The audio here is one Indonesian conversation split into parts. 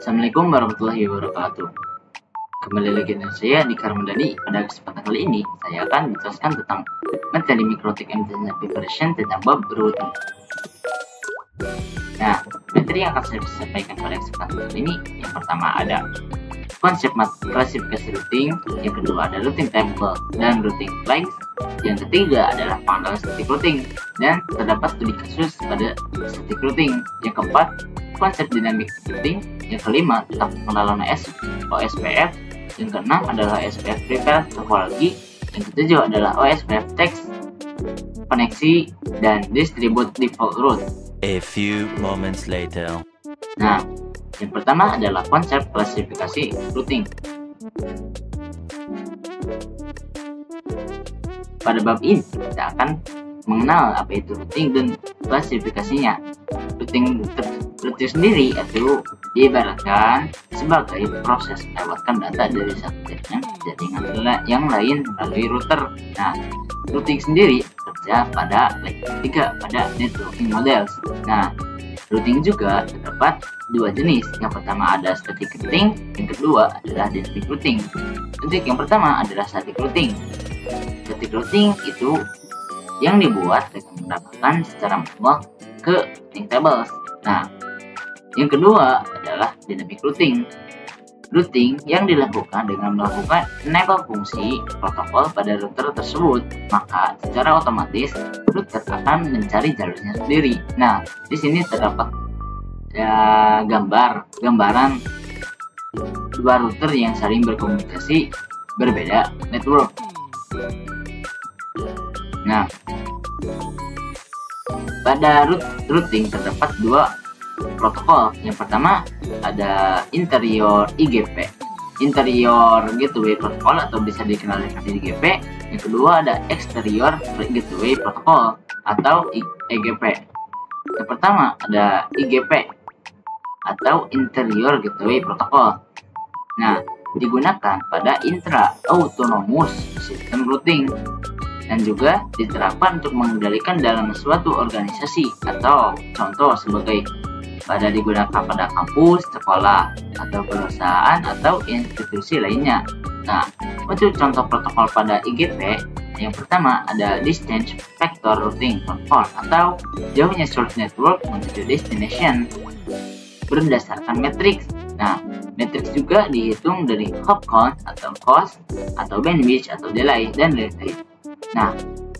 Assalamualaikum warahmatullahi wabarakatuh. Kembali lagi dengan saya di Karmandani. Pada kesempatan kali ini saya akan menjelaskan tentang materi Mikrotik and Design Preparation tentang bab routing. Nah, materi yang akan saya sampaikan pada kesempatan kali ini, yang pertama ada konsep klasifikasi routing, yang kedua ada routing table dan routing flags, yang ketiga adalah pengenalan static routing, dan terdapat studi kasus pada static routing. Yang keempat, konsep dynamic routing. Yang kelima tentang pengenalan OSPF. Yang keenam adalah OSPF prepare topology. Yang ketujuh adalah OSPF text koneksi dan distribute default route. A few moments later. Nah, yang pertama adalah konsep klasifikasi routing. Pada bab ini kita akan mengenal apa itu routing dan klasifikasinya. Routing sendiri itu diibaratkan sebagai proses melewatkan data dari satu jaringan yang lain melalui router. Nah, routing sendiri bekerja pada level 3 pada networking models. Nah, routing juga terdapat dua jenis. Yang pertama ada static routing, yang kedua adalah dynamic routing. Untuk yang pertama adalah static routing. Static routing itu yang dibuat dengan menambahkan secara manual ke routing tables. Nah, yang kedua adalah dynamic routing. Routing yang dilakukan dengan melakukan enable fungsi protokol pada router tersebut, maka secara otomatis router akan mencari jalurnya sendiri. Nah, di sini terdapat gambaran dua router yang saling berkomunikasi berbeda network. Nah, pada routing terdapat dua protokol. Yang pertama ada interior IGP, interior gateway protocol atau bisa dikenal dengan IGP. Yang kedua ada exterior gateway protocol atau EGP. Yang pertama ada IGP atau interior gateway protocol. Nah, digunakan pada intra autonomous system routing dan juga diterapkan untuk mengendalikan dalam suatu organisasi, atau contoh sebagai pada digunakan pada kampus, sekolah, atau perusahaan, atau institusi lainnya. Nah, untuk contoh protokol pada IGP, yang pertama ada Distance Vector Routing Protocol atau jauhnya source network menuju destination berdasarkan matriks. Nah, matriks juga dihitung dari hop count atau cost atau bandwidth atau delay dan lain-lain. Nah,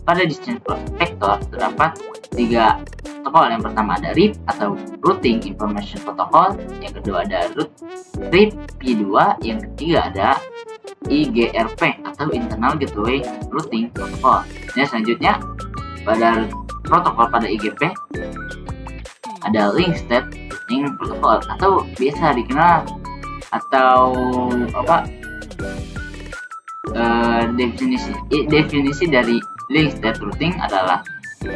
pada distance vector terdapat tiga protokol. Yang pertama ada RIP atau Routing Information Protocol, yang kedua ada RIP P2, yang ketiga ada IGRP atau Internal Gateway Routing Protocol. Nah, selanjutnya pada protokol pada IGP ada Link State Routing Protocol atau biasa dikenal atau definisi dari link state routing adalah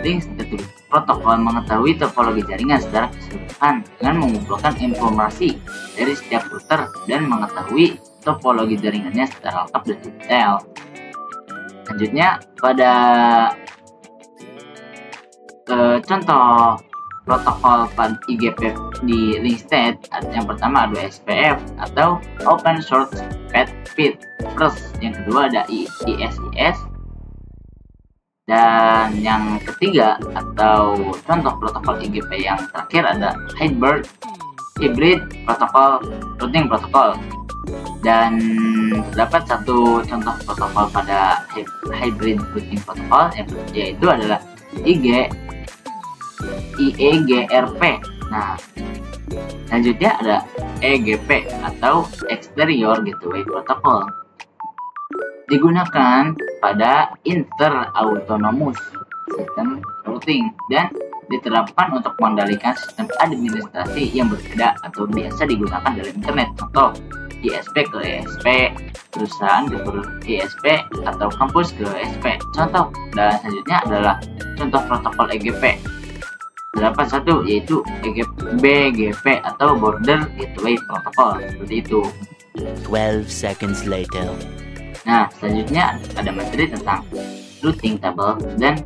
link state protokol mengetahui topologi jaringan secara keseluruhan dengan mengumpulkan informasi dari setiap router dan mengetahui topologi jaringannya secara lengkap dan detail. Selanjutnya pada contoh protokol pada IGP di link state, yang pertama ada SPF atau Open Short Path First, yang kedua ada ISIS, dan yang ketiga atau contoh protokol IGP yang terakhir ada Hybrid Protocol Routing Protocol. Dan terdapat satu contoh protokol pada Hybrid Routing Protocol, yaitu adalah IEGRP. Nah, selanjutnya ada EGP atau Exterior Gateway Protocol. Digunakan pada inter-autonomous system routing dan diterapkan untuk mengendalikan sistem administrasi yang berbeda atau biasa digunakan dalam internet. Contoh, ISP ke ESP, perusahaan ke ISP, atau kampus ke ESP. Contoh, dan selanjutnya adalah contoh protokol EGP. Terdapat satu yaitu BGP atau Border Gateway Protocol, seperti itu. 12 seconds later. Nah, selanjutnya ada materi tentang routing table dan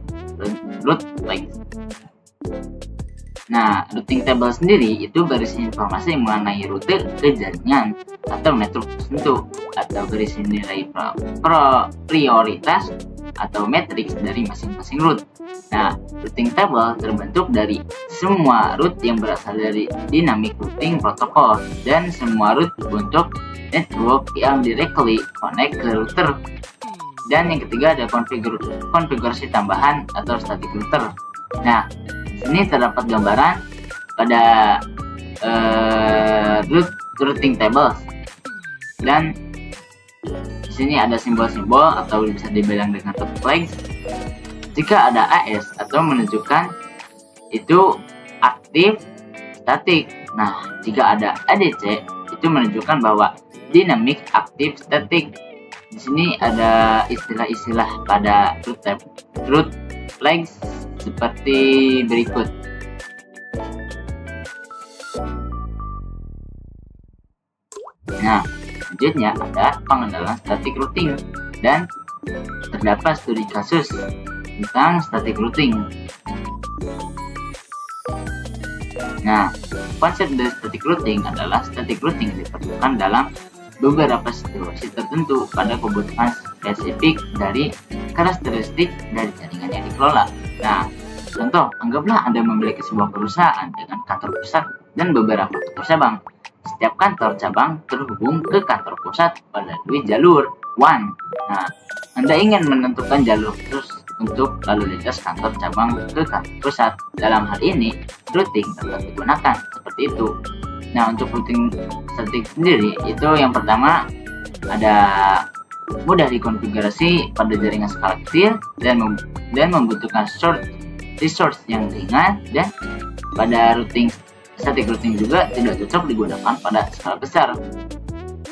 route flags. Nah, routing table sendiri itu berisi informasi mengenai rute ke jaringan atau network tertentu, atau berisi nilai prioritas atau matriks dari masing-masing root. Nah, routing table terbentuk dari semua root yang berasal dari dynamic routing protocol dan semua root untuk network yang directly connect ke router. Dan yang ketiga ada konfigurasi tambahan atau static router. Nah, sini terdapat gambaran pada routing tables, dan di sini ada simbol-simbol atau bisa dibilang dengan root flags. Jika ada AS atau menunjukkan itu aktif static. Nah, jika ada ADC itu menunjukkan bahwa dynamic active static. Di sini ada istilah-istilah pada root flags seperti berikut. Nah, selanjutnya ada pengenalan static routing, dan terdapat studi kasus tentang static routing. Nah, konsep dari static routing adalah static routing diperlukan dalam beberapa situasi tertentu pada kebutuhan spesifik dari karakteristik dari jaringan yang dikelola. Nah, contoh, anggaplah Anda memiliki sebuah perusahaan dengan kantor pusat dan beberapa kantor cabang. Setiap kantor cabang terhubung ke kantor pusat melalui jalur WAN. Nah, Anda ingin menentukan jalur khusus untuk lalu lintas kantor cabang ke kantor pusat. Dalam hal ini, routing dapat digunakan seperti itu. Nah, untuk routing static sendiri itu yang pertama ada mudah dikonfigurasi pada jaringan skala kecil dan membutuhkan resource yang ringan, dan pada static routing juga tidak cocok digunakan pada skala besar.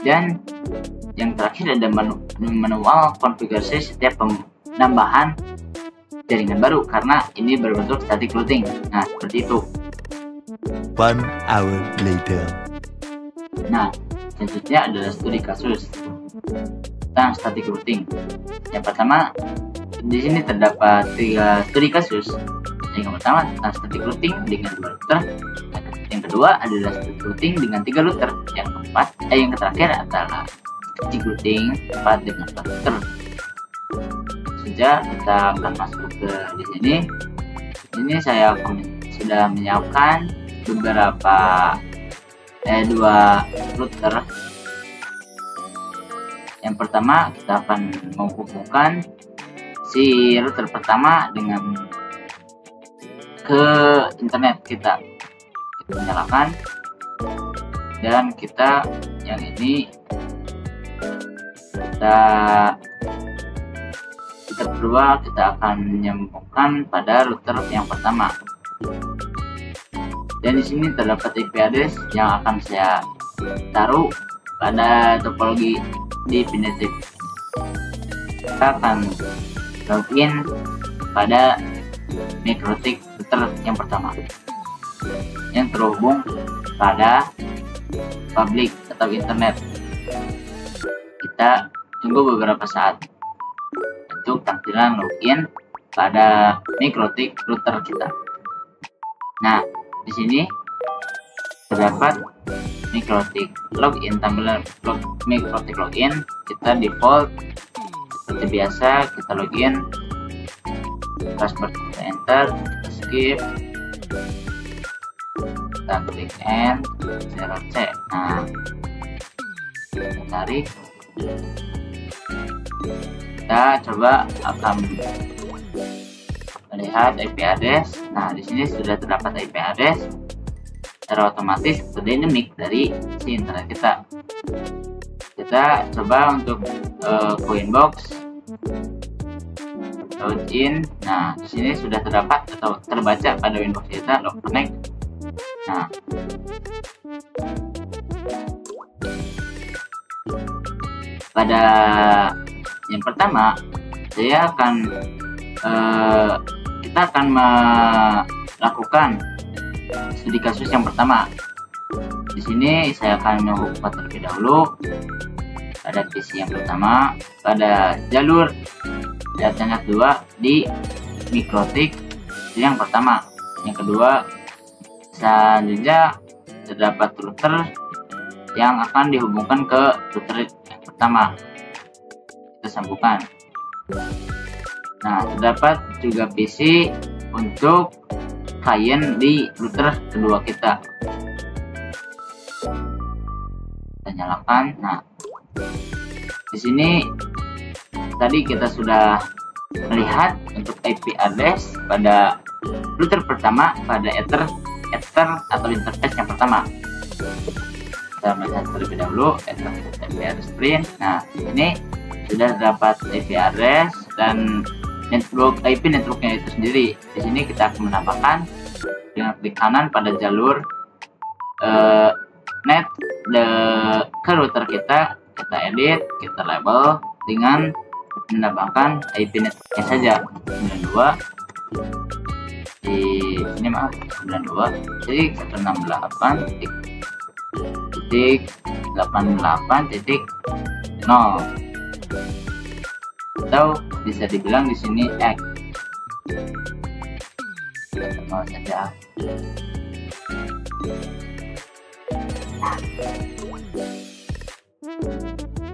Dan yang terakhir ada manual konfigurasi setiap penambahan jaringan baru karena ini berbentuk static routing. Nah, seperti itu. 1 hour later. Nah, selanjutnya adalah studi kasus tentang static routing. Yang pertama, di sini terdapat 3 studi kasus. Yang pertama tentang static routing dengan 2 router. Yang kedua adalah static routing dengan 3 router. Yang terakhir adalah static routing 4 dengan 4 router. Sejak kita akan masuk ke di sini. Ini saya sudah menyiapkan beberapa 2 router. Yang pertama kita akan menghubungkan si router pertama dengan ke internet kita nyalakan, dan kita yang ini kita kedua kita akan menyambungkan pada router yang pertama. Dan di sini terdapat IP address yang akan saya taruh pada topologi definitif. Kita akan login pada MikroTik router yang pertama yang terhubung pada public atau internet. Kita tunggu beberapa saat untuk tampilan login pada MikroTik router kita. Nah, di sini terdapat MikroTik login, tampilan MikroTik login. Kita default seperti biasa, kita login, password kita enter, kita skip, kita klik end, 0C. Nah, kita tarik, kita coba akan melihat IP address. Nah, di sini sudah terdapat IP address secara otomatis atau dynamic dari si internet kita. Kita coba untuk Coinbox login. Nah, di sini sudah terdapat atau terbaca pada Winbox kita log connect. Nah, pada yang pertama saya akan kita akan melakukan studi kasus yang pertama. Di sini saya akan membuka terlebih dahulu pada PC yang pertama, pada jalur datanya 2 di MikroTik yang pertama. Yang kedua Selanjutnya terdapat router yang akan dihubungkan ke router yang pertama. Kita sambungkan. Nah, terdapat juga PC untuk klien di router kedua kita. Kita nyalakan. Nah, di sini tadi kita sudah melihat untuk IP address pada router pertama pada ether atau interface yang pertama. Kita melihat terlebih dahulu ether IP address print. Nah, ini sudah dapat IP address dan IP networknya itu sendiri. Di sini kita akan menambahkan dengan klik kanan pada jalur net ke router kita edit, kita label dengan menambahkan IP networknya saja 92 di sini, maaf, 92.168.88.0 atau bisa dibilang di sini X. Mau saja.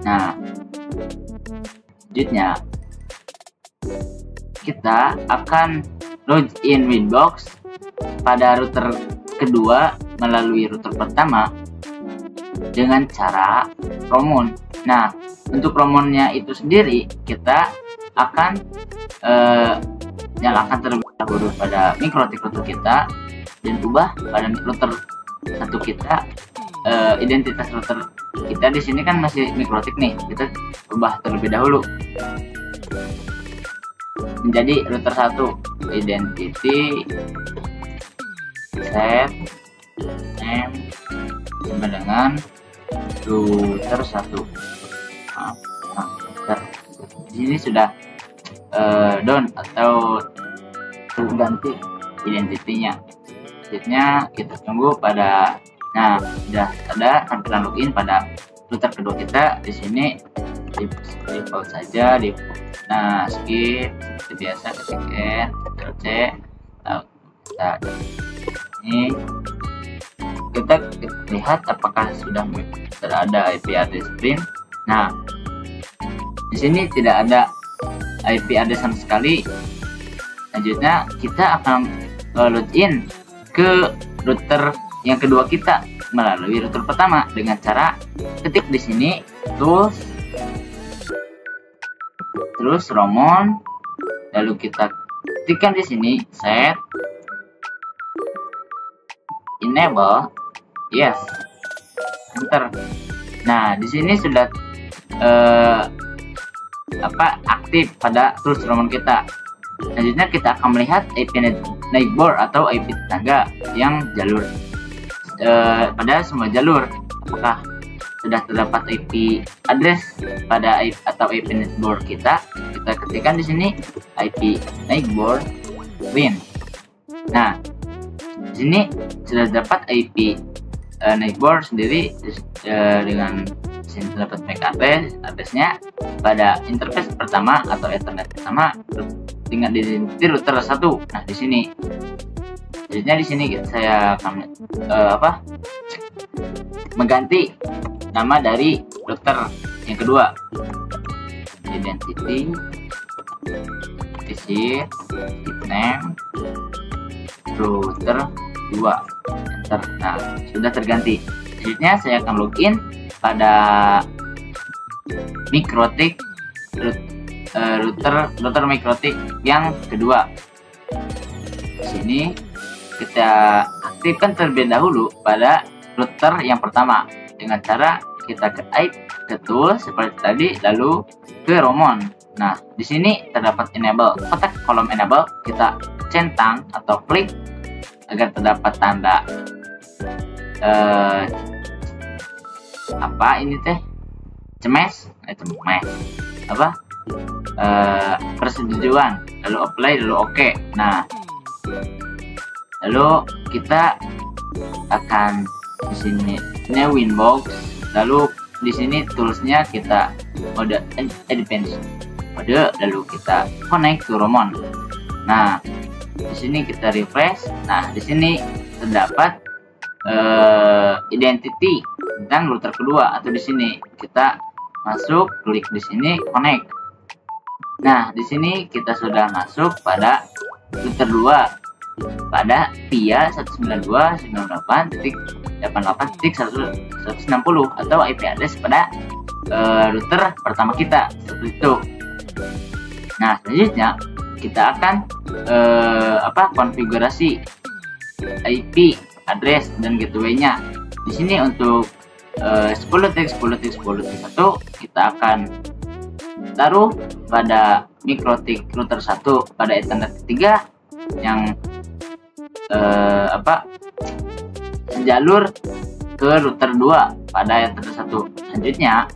Nah, selanjutnya kita akan login Winbox pada router kedua melalui router pertama dengan cara Romon. Nah, untuk Romonnya itu sendiri kita akan nyalakan terlebih dahulu pada mikrotik router kita dan ubah pada router satu kita. Identitas router kita di sini kan masih mikrotik nih, kita ubah terlebih dahulu menjadi router 1, identity set name sama dengan router 1. Di sini sudah down atau ganti identitinya. Selanjutnya kita tunggu pada, nah, sudah ada tampilan login pada router kedua kita. Di sini di default saja, nah, skip seperti biasa, ketik N, Ctrl C. Nah, ini kita lihat apakah sudah ada IP address print. Nah, di sini tidak ada IP address sama sekali. Selanjutnya kita akan login ke router yang kedua kita melalui router pertama dengan cara ketik di sini terus Romon, lalu kita ketikkan di sini set enable, yes, enter. Nah, di sini sudah aktif pada tools Romon kita. Selanjutnya kita akan melihat IP neighbor atau IP tetangga yang jalur pada semua jalur. Apakah sudah terdapat IP address pada atau IP neighbor kita? Kita ketikkan di sini IP neighbor win. Nah, di sini sudah dapat IP neighbor sendiri dengan sini terdapat MAC addressnya pada interface pertama atau Ethernet pertama dengan identity router 1. Nah, di sini. Selanjutnya di sini saya akan mengganti nama dari router yang kedua. Identity visit name router 2. Enter. Nah, sudah terganti. Selanjutnya saya akan login pada mikrotik router mikrotik yang kedua. Di sini kita aktifkan terlebih dahulu pada router yang pertama dengan cara kita ke tool seperti tadi, lalu ke Romon. Nah, di sini terdapat enable, kotak kolom enable kita centang atau klik agar terdapat tanda persetujuan, lalu apply, lalu oke. Nah, lalu kita akan di sini Winbox, lalu di sini toolsnya kita mode advance mode, lalu kita connect to Romon. Nah, Di sini kita refresh. Nah, di sini terdapat identity dan router kedua, atau di sini kita masuk, klik di sini connect. Nah, di sini kita sudah masuk pada router 2 pada via 192.168.88.160 atau IP address pada router pertama kita, seperti itu. Nah, selanjutnya kita akan konfigurasi IP address dan gateway-nya. Di sini untuk 10.10.10.1 kita akan taruh pada MikroTik router 1 pada Ethernet 3 yang sejalur ke router 2 pada Ethernet 1. Selanjutnya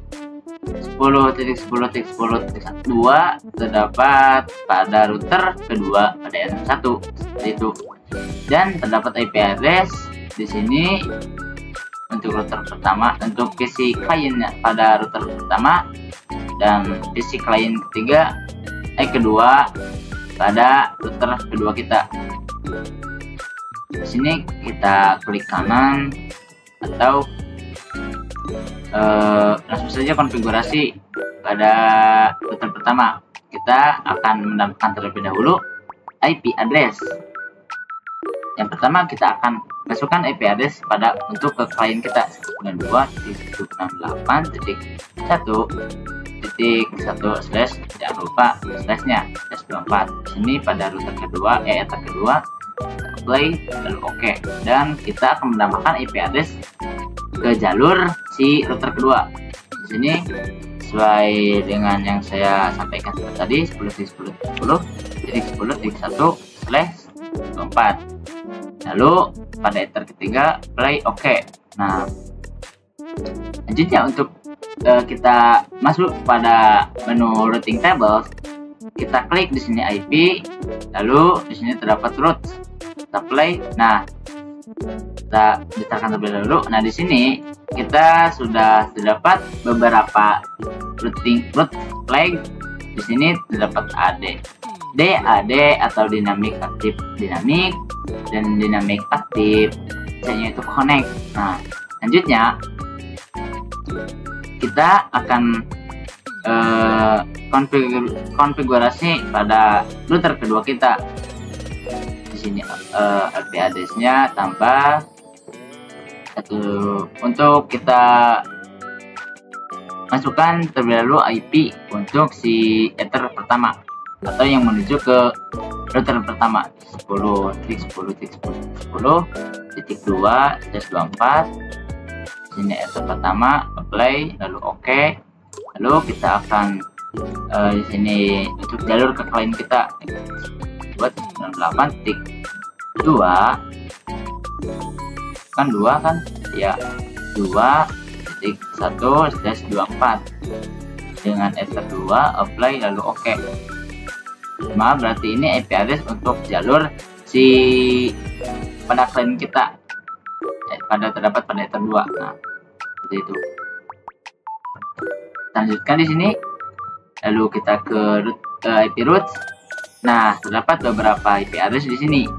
10.10.10.2 terdapat pada router kedua pada Ethernet 1, seperti itu. Dan terdapat IP address di sini untuk router pertama, untuk PC kliennya pada router pertama, dan PC klien kedua pada router kedua kita. Di sini kita klik kanan atau langsung saja konfigurasi pada router pertama. Kita akan menambahkan terlebih dahulu IP address. Yang pertama kita akan masukkan IP address untuk ke klien kita 192.168.1.1/, jangan lupa slashnya /24. Sini pada router kedua, play lalu oke. Dan kita akan menambahkan IP address ke jalur si router kedua. Di sini sesuai dengan yang saya sampaikan tadi, 10.10.10.1/24. Lalu pada ether ketiga play oke. Nah, selanjutnya untuk kita masuk pada menu routing tables, kita klik di sini IP, lalu di sini terdapat route. Kita play. Nah, kita besarkan terlebih dahulu. Nah, di sini kita sudah terdapat beberapa route flag. Di sini terdapat AD atau dinamik aktif dinamik, dan dinamik aktif misalnya itu connect. Nah, selanjutnya kita akan konfigurasi pada router kedua kita. Di sini IP address-nya tambah satu. Untuk kita masukkan terlebih dahulu IP untuk si ether pertama atau yang menuju ke router pertama, 10.10.10.10.2/24. Sini ether pertama, apply lalu oke. Lalu kita akan di sini untuk jalur ke klien kita 2.98.2 kan 2 kan ya, 2.1/24 dengan ether 2, apply lalu oke. Maaf, berarti ini IP address untuk jalur si pada klien kita terdapat pada ether 2. Nah, seperti itu. Lanjutkan di sini, lalu kita ke IP routes. Nah, terdapat beberapa IP address di sini.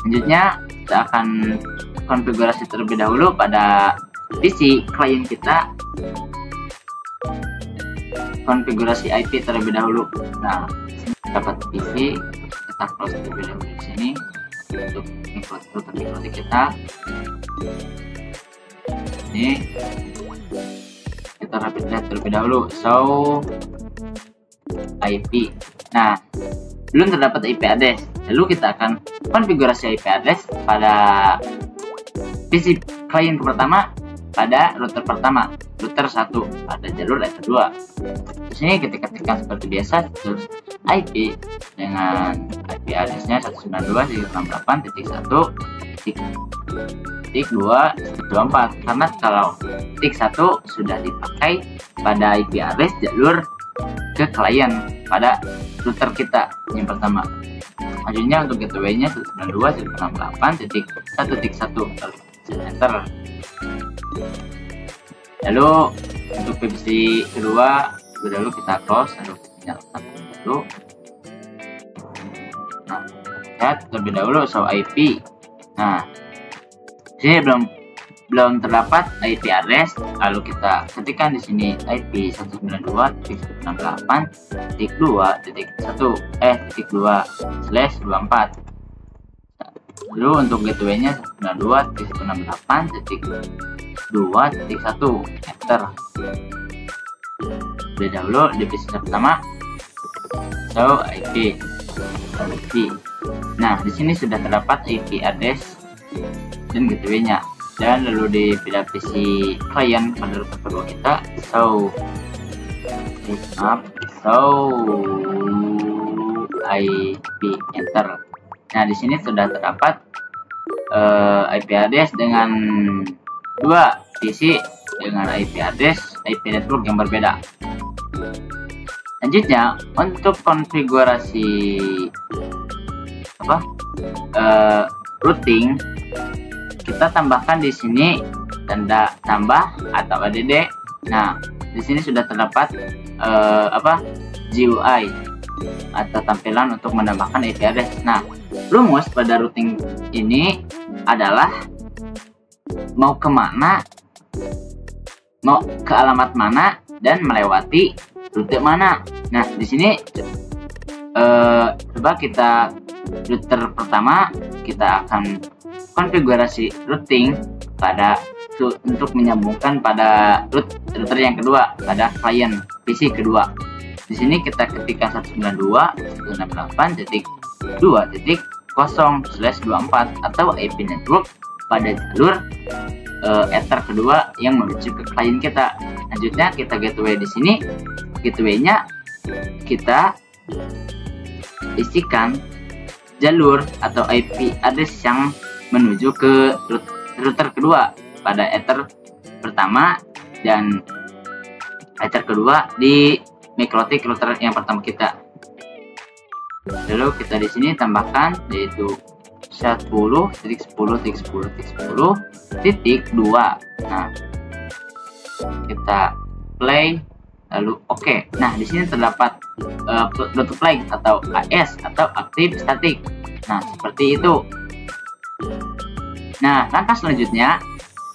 Selanjutnya kita akan konfigurasi terlebih dahulu pada PC klien kita. Konfigurasi IP terlebih dahulu. Nah, dapat PC, kita close terlebih dahulu di sini untuk MikroTik kita. Ini kita lihat terlebih dahulu show IP. Nah, belum terdapat IP address. Lalu kita akan konfigurasi IP address pada PC klien pertama pada router pertama, router 1 pada jalur ether 2. Di sini kita ketikkan seperti biasa terus IP dengan IP address-nya 192.168.1.2/24, karena kalau tik 1 sudah dipakai pada IP address jalur ke klien pada router kita yang pertama. Selanjutnya untuk gateway-nya 192.168.1.1 enter. Lalu untuk PVC kedua dulu kita close, lalu kita nyalakan dulu. Nah, lihat terlebih dahulu show IP. Nah, sini belum terdapat IP address, lalu kita ketikkan di sini IP 192.168.2.1/2/24. Lalu untuk gateway-nya 192.168.2.1 enter. Terlebih dahulu divisi pertama show IP. Nah, di sini sudah terdapat IP address dan gateway-nya. Dan lalu di divisi klien pada router kedua kita show IP enter. Nah, di sini sudah terdapat IP address dengan dua PC dengan IP address IP network yang berbeda. Selanjutnya untuk konfigurasi routing, kita tambahkan di sini tanda tambah atau add. Nah, di sini sudah terdapat GUI atau tampilan untuk menambahkan IP address. Nah, rumus pada routing ini adalah mau kemana, mau ke alamat mana, dan melewati rute mana. Nah, di sini coba kita router pertama kita akan konfigurasi routing pada untuk menyambungkan pada router yang kedua pada klien PC kedua. Di sini kita ketikkan 192.168.2.0/24 atau IP network pada jalur ether kedua yang menuju ke klien kita. Selanjutnya kita gateway di sini. Gateway-nya kita isikan jalur atau IP address yang menuju ke router kedua pada ether pertama dan ether kedua di MikroTik router yang pertama kita. Lalu kita di sini tambahkan yaitu 10.10.10.10.2. Nah, kita play lalu oke. Nah, di sini terdapat Bluetooth flag atau AS atau aktif statik. Nah, seperti itu. Nah, langkah selanjutnya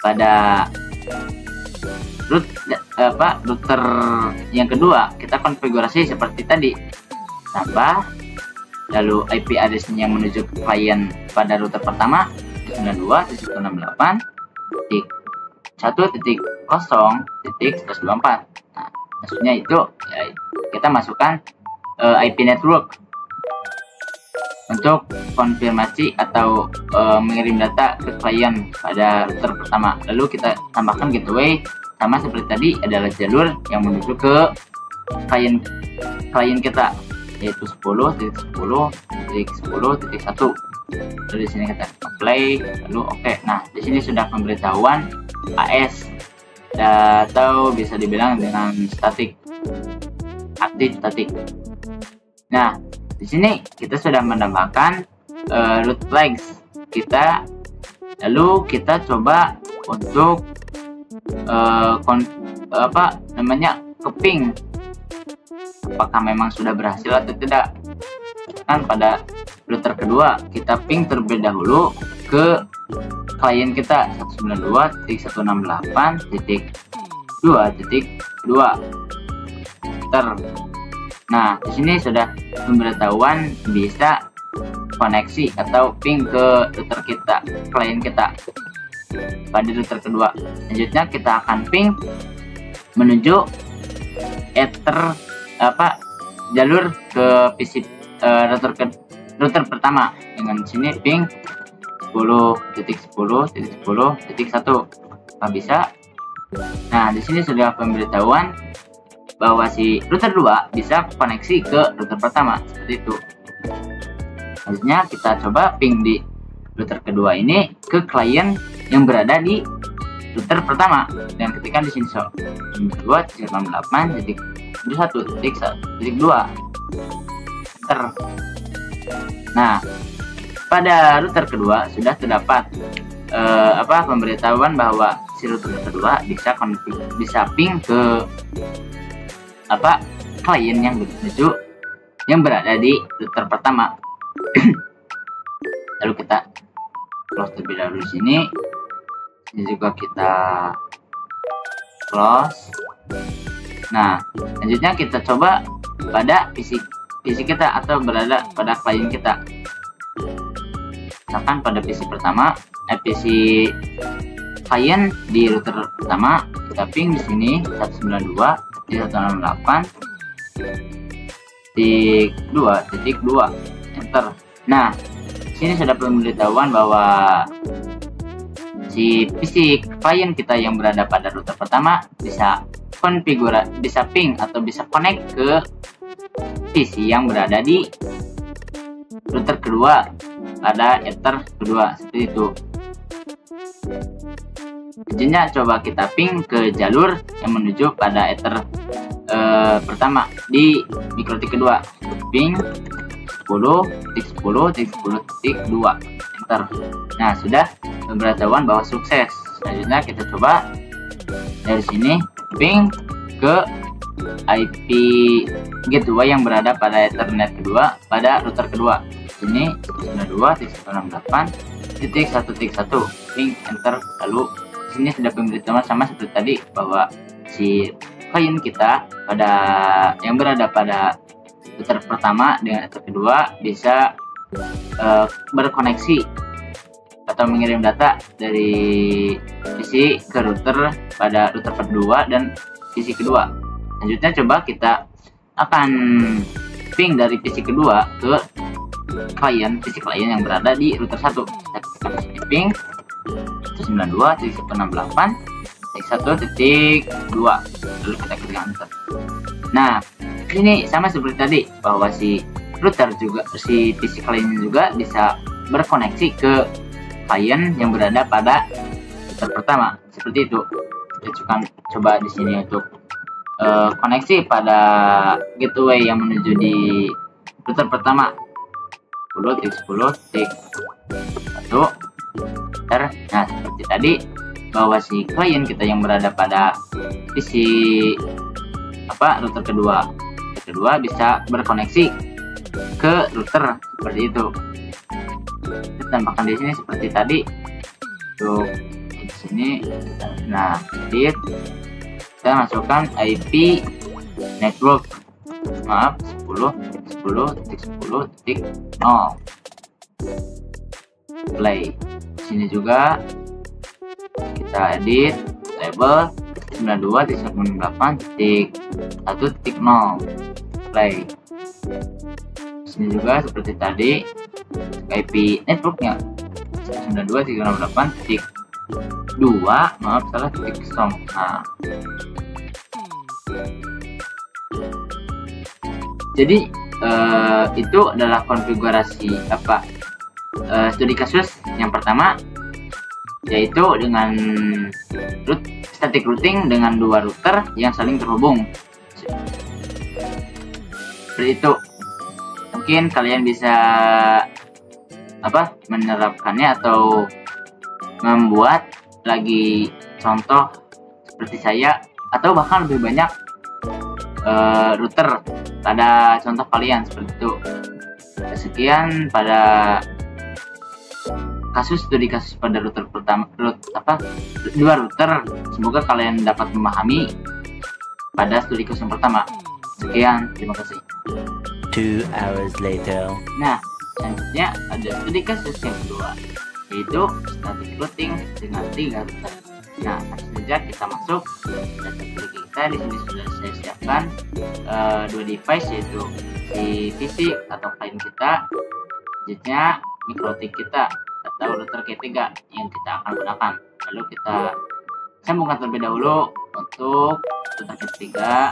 pada router yang kedua kita konfigurasi seperti tadi, tambah lalu IP address-nya yang menuju ke klien pada router pertama 92.168.1.0.124. Nah, maksudnya itu ya, kita masukkan IP network untuk konfirmasi atau mengirim data ke klien pada router pertama. Lalu kita tambahkan gateway sama seperti tadi adalah jalur yang menuju ke klien kita yaitu 10.10.10.1. Lalu di sini kita play lalu oke. Nah, di sini sudah pemberitahuan AS atau bisa dibilang dengan statik, aktif statik. Nah, di sini kita sudah menambahkan route flags kita. Lalu kita coba untuk keping apakah memang sudah berhasil atau tidak. Kan pada router kedua kita ping terlebih dahulu ke klien kita 192.168.2.2. Nah, di sini sudah pemberitahuan bisa koneksi atau ping ke router kita, klien kita pada router kedua. Selanjutnya kita akan ping menuju ether jalur ke PC router pertama dengan sini ping 10.10.10.1. bisa. Nah, di sini sudah pemberitahuan bahwa si router 2 bisa koneksi ke router pertama seperti itu. Selanjutnya kita coba ping di router kedua ini ke klien yang berada di router pertama dan ketikkan di sini 2.168.1.1.2. Nah, pada router kedua sudah terdapat pemberitahuan bahwa si router kedua bisa ping ke klien yang berada di router pertama. lalu kita close terlebih dahulu di sini. Ini juga kita close. Nah, selanjutnya kita coba pada PC kita atau berada pada klien kita. Misalkan pada PC pertama, PC klien di router pertama, kita ping di sini 192.168.2.2, enter. Nah, sini sudah pemberitahuan bahwa si PC klien kita yang berada pada router pertama bisa bisa ping atau bisa connect ke PC yang berada di router kedua pada ether kedua, seperti itu. Selanjutnya coba kita ping ke jalur yang menuju pada ether pertama di mikrotik kedua, ping 10.10.10.2, enter. Nah, sudah pemberitahuan bahwa sukses. Selanjutnya kita coba dari sini ping ke IP gateway yang berada pada Ethernet kedua pada router kedua. Sini 192.168.1.1, ping enter. Lalu sini sudah pemberitahuan sama seperti tadi bahwa si klien kita pada yang berada pada router pertama dengan router kedua bisa berkoneksi atau mengirim data dari PC ke router pada router kedua dan PC kedua. Selanjutnya coba kita akan ping dari PC kedua ke PC klien yang berada di router 1. Kita tekan ping 192.168.1.2, lalu kita klik enter. Nah, ini sama seperti tadi bahwa si router juga, si PC klien juga bisa berkoneksi ke klien yang berada pada router pertama, seperti itu. Kita coba di sini untuk koneksi pada gateway yang menuju di router pertama 10.10.1. Nah, seperti tadi bahwa si klien kita yang berada pada PC router kedua bisa berkoneksi ke router, seperti itu. Kita tambahkan di sini seperti tadi. Untuk di sini, nah, edit. Kita masukkan IP network, maaf, 10.10.10.0, play. Sini juga kita edit label 92.168.1.0, play. Sini juga seperti tadi IP networknya 92.168.2, maaf salah, titik song. Nah, jadi itu adalah konfigurasi studi kasus yang pertama, yaitu dengan static routing dengan dua router yang saling terhubung. Seperti itu. Mungkin kalian bisa menerapkannya atau membuat lagi contoh seperti saya, atau bahkan lebih banyak router pada contoh kalian, seperti itu. Sekian pada studi kasus pada router pertama, dua router. Semoga kalian dapat memahami pada studi kasus yang pertama. Sekian, terima kasih. 2 hours later. Nah, selanjutnya ada studi kasus yang kedua, yaitu static routing dengan 3 router. Nah, langsung saja kita masuk dan kita di sini sudah saya siapkan 2 device, yaitu si PC atau klien kita, selanjutnya mikrotik kita atau router ketiga yang kita akan gunakan. Lalu kita sambungkan terlebih dahulu untuk router ketiga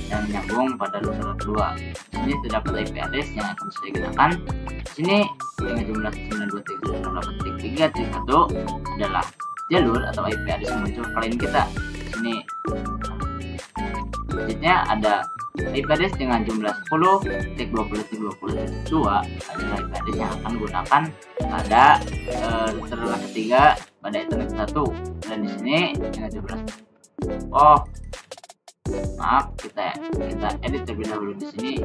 dan menyambung pada router kedua. Di sini terdapat IP address yang akan saya gunakan. Di sini dengan jumlah 92.168.3.1 adalah jalur atau IP address yang muncul klien kita. Di sini selanjutnya ada IP address dengan jumlah 10.20.20.2 adalah IP address yang akan digunakan pada router ketiga pada Ethernet 1. Dan di sini dengan jumlah kita edit terlebih dahulu di sini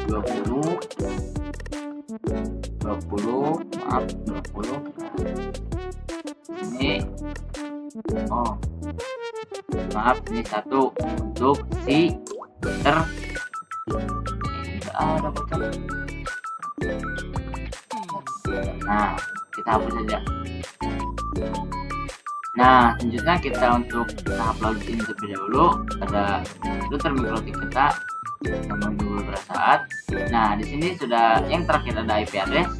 20 20, maaf 20. Ini maaf, ini 1 untuk si router. Enggak ada bocor. Nah, kita hapus saja. Nah, selanjutnya kita untuk tahap login terlebih dahulu pada router MikroTik kita yang menunggu beberapa saat. Nah, di sini sudah yang terakhir ada IP address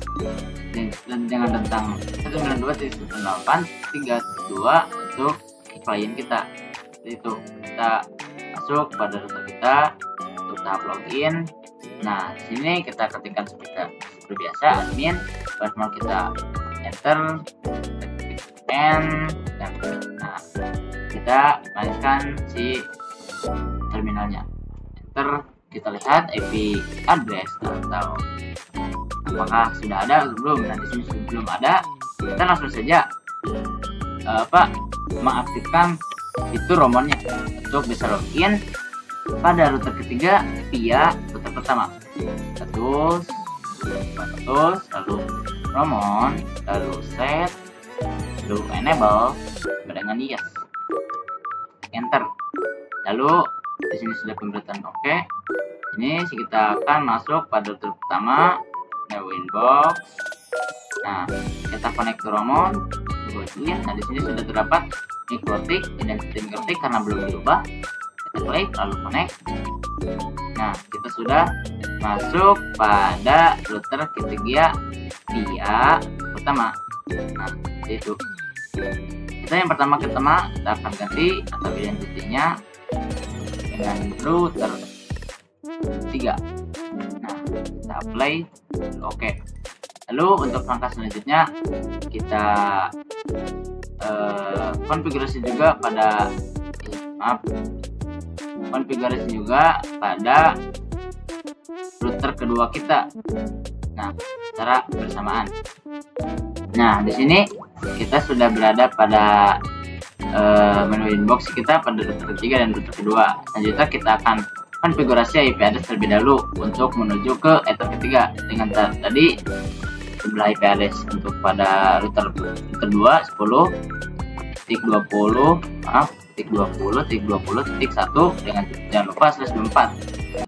dan dengan tentang 192.168.3.2 untuk klien kita. Jadi itu kita masuk pada router kita untuk tahap login. Nah, di sini kita ketikkan seperti biasa admin, password kita enter, nah kita mainkan si terminalnya, enter, kita lihat IP address atau apakah sudah ada atau belum. Nah, di sini belum ada, kita langsung saja mengaktifkan fitur romonnya untuk bisa login pada router ketiga via router pertama. Status, lalu romon, lalu set, lalu enable dengan yes, enter. Lalu di sini sudah pemberitahuan oke. Ini kita akan masuk pada router pertama, new inbox. Nah, kita connect ke romon, login. Nah, di sini sudah terdapat MikroTik, identitas MikroTik karena belum diubah. Kita klik lalu connect. Nah, kita sudah masuk pada router ketiga via pertama. Nah, itu kita yang pertama kita akan ganti atau identitinya dengan router 3. Nah, kita apply, oke. Lalu untuk langkah selanjutnya kita konfigurasi juga pada router kedua kita. Nah, secara bersamaan. Nah, di sini kita sudah berada pada menu inbox kita pada router ketiga dan router kedua. Selanjutnya kita akan konfigurasi IP address terlebih dahulu untuk menuju ke ether ketiga dengan tadi jumlah IP address untuk pada router 2 10 tik 20 tik 1 dengan jangan lupa /24.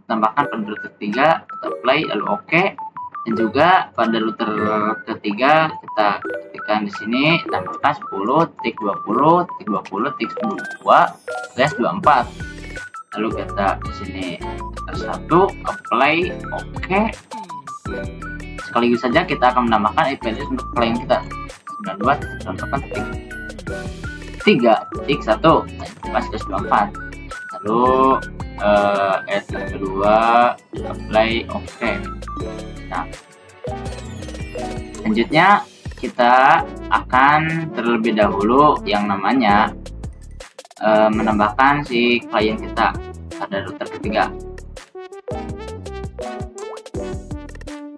Tambahkan pada router 3 kita play lalu oke. Dan juga pada router ketiga kita ketikkan di sini tambahkan 10 tik 20 tik 20 tik 2/24. Lalu kita di sini router 1 apply oke. Sekaligus saja kita akan menambahkan IP address untuk klien kita 92.168.3 tik 1 /24. Lalu ether kedua apply oke. Nah, selanjutnya kita akan terlebih dahulu yang namanya menambahkan si klien kita pada router ketiga.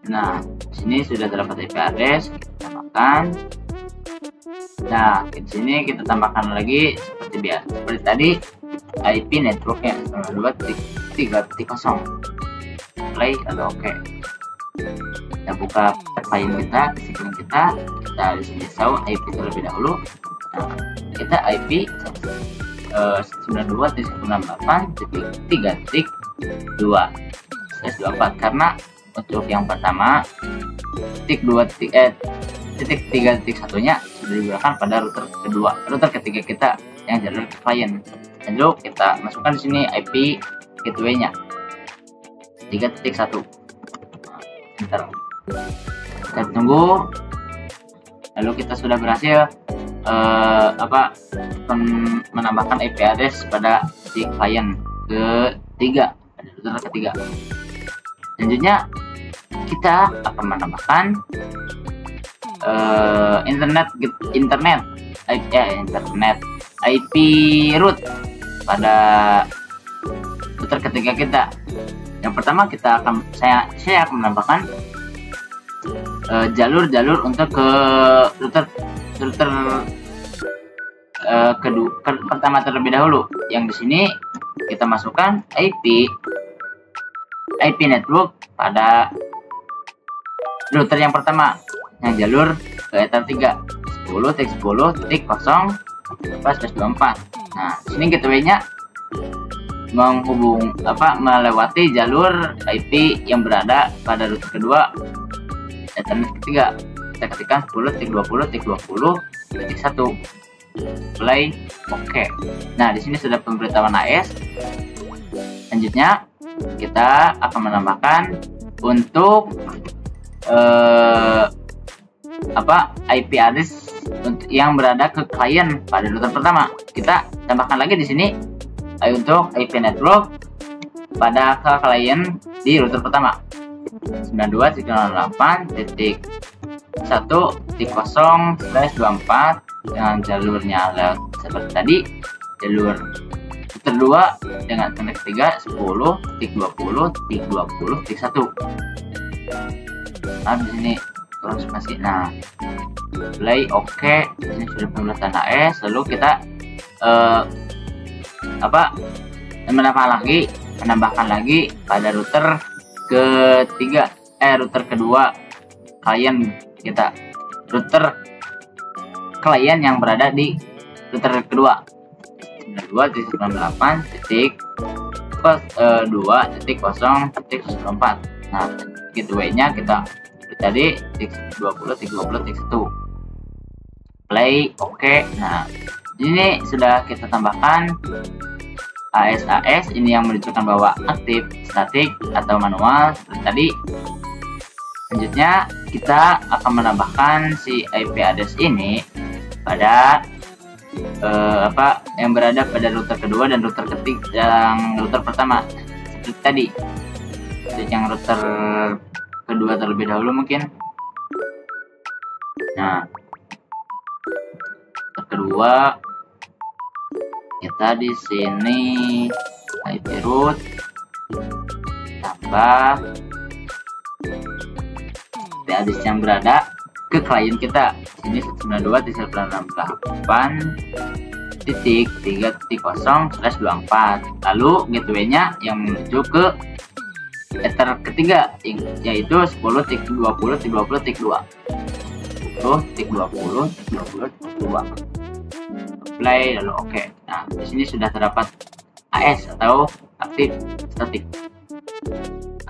Nah, di sini sudah terdapat IP address, kita tambahkan. Nah, di sini kita tambahkan lagi seperti biasa, seperti tadi IP networknya 92.3.0. Play atau oke. Kita buka klien kita, kesimpulan kita di sini tahu IP terlebih dahulu. Nah, kita IP 92.168.3.2/24 karena untuk yang pertama titik 3.1-nya sudah digunakan pada router kedua, router ketiga kita yang jalur klien. Lalu kita masukkan di sini IP gateway-nya 3.1. Enter. Kita tunggu. Lalu kita sudah berhasil menambahkan IP address pada si klien ketiga, pada router ketiga. Selanjutnya kita akan menambahkan internet IP root pada router ketiga kita. Yang pertama saya akan menambahkan jalur-jalur untuk ke router kedua pertama terlebih dahulu. Yang di sini kita masukkan IP network pada router yang pertama yang jalur ke Ether 3 10.10.0 /24. Nah, di sini gateway-nya melewati jalur IP yang berada pada router kedua Ethernet ketiga. Kita ketikkan 10.20.20.1 play. Oke. Nah, di sini sudah pemberitahuan AS. Selanjutnya kita akan menambahkan untuk IP address yang berada ke klien pada router pertama. Kita tambahkan lagi di sini untuk IP network pada ke klien di router pertama 92.168.0/24 dengan jalurnya lewat seperti tadi, jalur router 2 dengan connect 3 10.20.20.1. Nah, di sini kurang spasi. Nah, play. Oke. Ini sudah pemberitahuan AS. Lalu kita menambahkan lagi pada router ketiga, router kedua klien kita, router klien yang berada di router kedua 92.2.2.0.4. Nah, gateway-nya kita tadi 20.20.1 play. Oke. Nah, ini sudah kita tambahkan AS ini yang menunjukkan bahwa aktif, statik, atau manual seperti tadi. Selanjutnya kita akan menambahkan si IP address ini pada yang berada pada router kedua dan router ketiga, yang router pertama seperti tadi. Jadi yang router kedua terlebih dahulu mungkin. Nah, router kedua kita di sini IP root tambah IP address yang berada ke klien kita. Ini 192.168.3.0/24. Lalu gateway-nya yang menuju ke Ether ketiga yaitu 10.20.20.2. 10.20.20.2. Play lalu oke. Nah, di sini sudah terdapat AS atau aktif statik.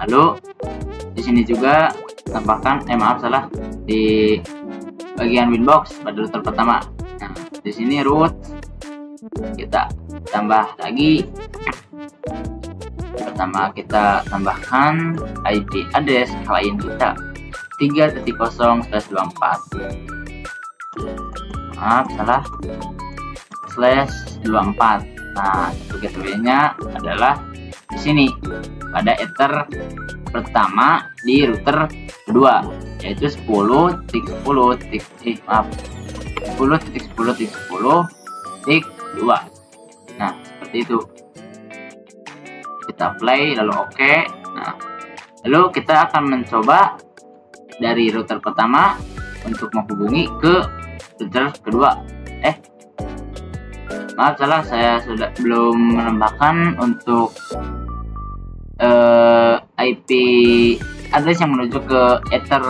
Lalu di sini juga tambahkan di bagian Winbox pada router pertama. Nah, di sini root kita tambah lagi. Pertama kita tambahkan IP address klien kita 3.0/24. Maaf, salah. /24. Nah, gateway-nya adalah di sini pada Ether pertama di router kedua yaitu 10.10.10.2. Nah, seperti itu. Kita play lalu oke. Nah, lalu kita akan mencoba dari router pertama untuk menghubungi ke router kedua. Maaf, salah, saya sudah belum menambahkan untuk IP address yang menuju ke Ether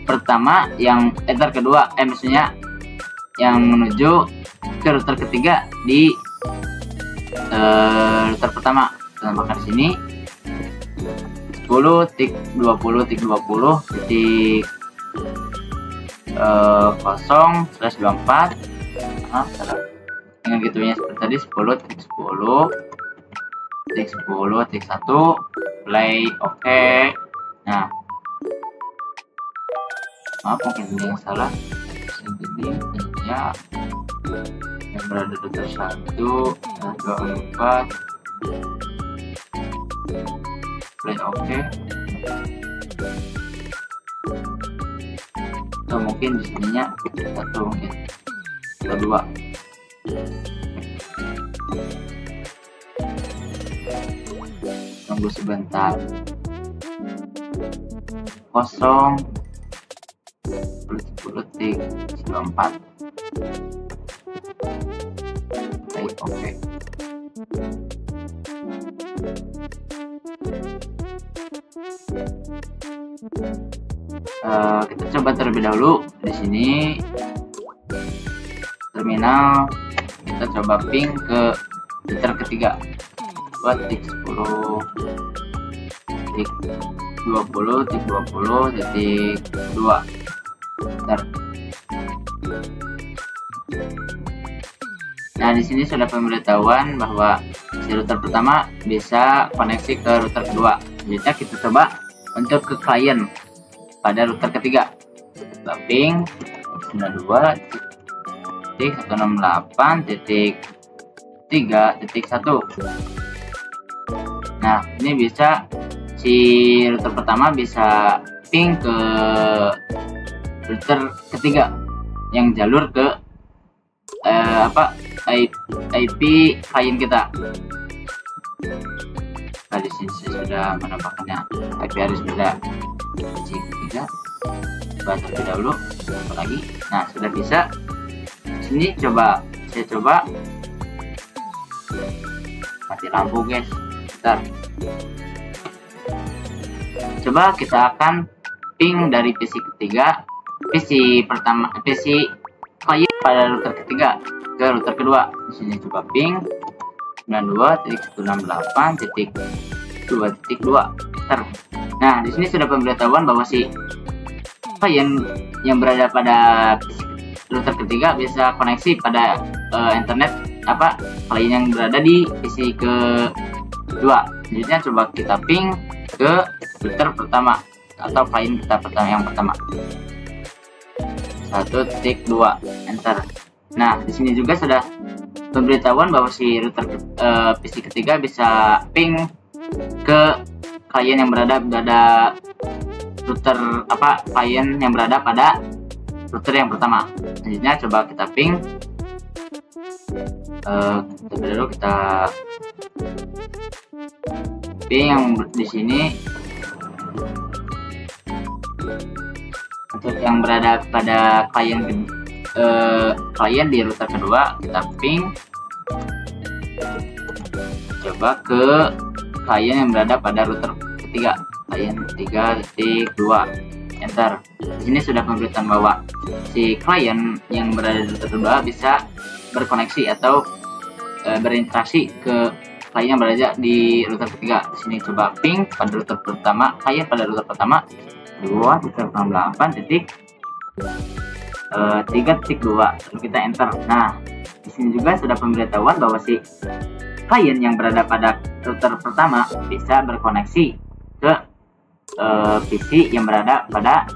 pertama, yang Ether kedua, maksudnya yang menuju ke router ketiga di router pertama. Kita tambahkan di sini 10.20.20.0/24. Maaf, salah. Dengan gitunya seperti tadi 10.10.10.1 play. Oke. Nah, maaf mungkin ini yang salah. Jadi ya yang berada di router 1 dan 24 play. Oke. Atau mungkin di sininya 1 mungkin atau 2. Tunggu sebentar. 10.10.24. Baik, oke. Kita coba terlebih dahulu di sini terminal, kita coba ping ke router ketiga buat tik 10 tik 20 tik 20 titik 2. Nah, di sini sudah pemberitahuan bahwa si router pertama bisa koneksi ke router kedua. Selanjutnya kita coba untuk ke klien pada router ketiga. Ping 92.168.3.1. Nah, ini bisa si router pertama bisa ping ke router ketiga yang jalur ke IP klien kita. Nah, di sini saya sudah menambahkannya IP address beda PC ketiga. Coba terlebih dahulu lagi. Nah, sudah bisa. Sini saya coba mati lampu, guys. Bentar. Coba kita akan ping dari PC ketiga, PC klien pada router ketiga ke router kedua. Di sini coba ping 92.168.2.2. Nah, di sini sudah pemberitahuan bahwa si klien yang berada pada router ketiga bisa koneksi pada internet klien yang berada di PC kedua. Selanjutnya coba kita ping ke router pertama atau klien kita yang pertama. 1.2 enter. Nah, di sini juga sudah pemberitahuan bahwa si router PC ketiga bisa ping ke klien yang berada router klien yang berada pada router yang pertama. Selanjutnya coba kita ping. Dulu kita ping yang di sini untuk yang berada pada klien di router kedua. Kita ping coba ke klien yang berada pada router ketiga, klien 3.2 enter. Di sini sudah pemberitahuan bahwa si klien yang berada di router kedua bisa berkoneksi atau berinteraksi ke klien yang berada di router ketiga. Di sini coba ping pada router pertama, klien pada router pertama 2.68.3.2, lalu kita enter. Nah, di sini juga sudah pemberitahuan bahwa si klien yang berada pada router pertama bisa berkoneksi ke PC yang berada pada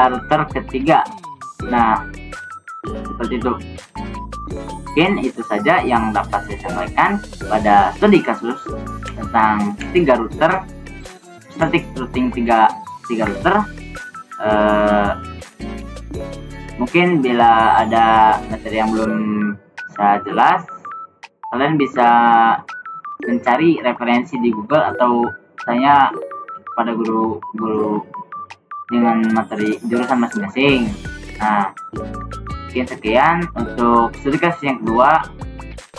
router ketiga. Nah, seperti itu. Mungkin itu saja yang dapat saya sampaikan pada studi kasus tentang 3 router, static routing 3 router. Mungkin bila ada materi yang belum saya jelas, kalian bisa mencari referensi di Google atau tanya pada guru-guru dengan materi jurusan masing-masing. Nah, sekian untuk studi kasus yang kedua.